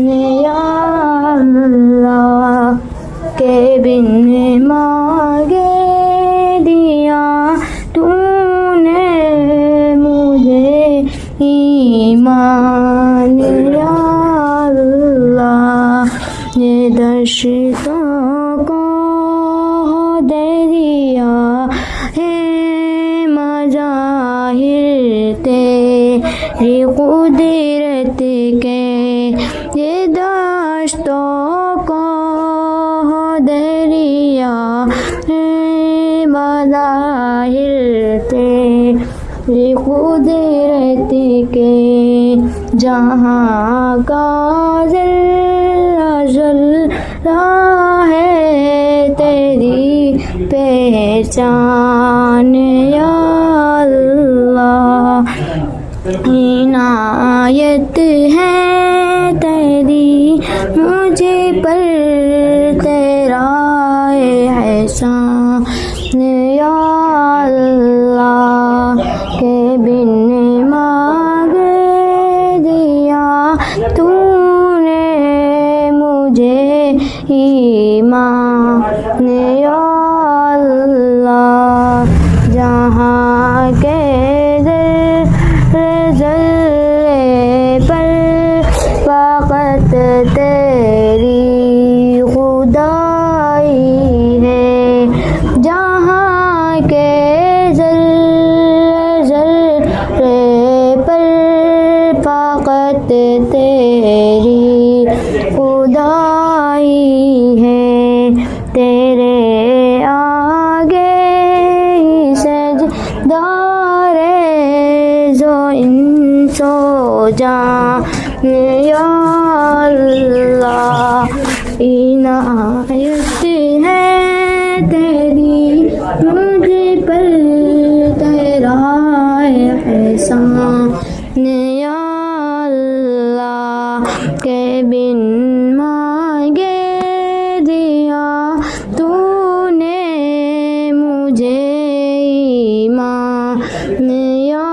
یا اللہ کے بن مانگے دیا تو نے مجھے ایمان یا اللہ یہ دشتوں کو دے دیا ہے مظاہر تیری قدرت کے یہ دشتوں کو دے دیا ہے مظاہر تیری قدرت کے جہاں کا ذرہ ہے تیری پہچان یا اللہ عنایت ہے تیری مجھے پر تیرا احسان یا اللہ کے بن مانگ دیا تو نے مجھے ایمان یا اللہ جہاں کے ذرے پر فقط تیری خدائی ہے جہاں کے ذرے پر فقط تیری خدائی ہے تیرے آگے ہی سجدہ ریزو انسو جان یا اللہ عنایت ہے تیری مجھے پر تیرا احسان یا اللہ کے بن مانگے دیا تو نے مجھے ایمان یا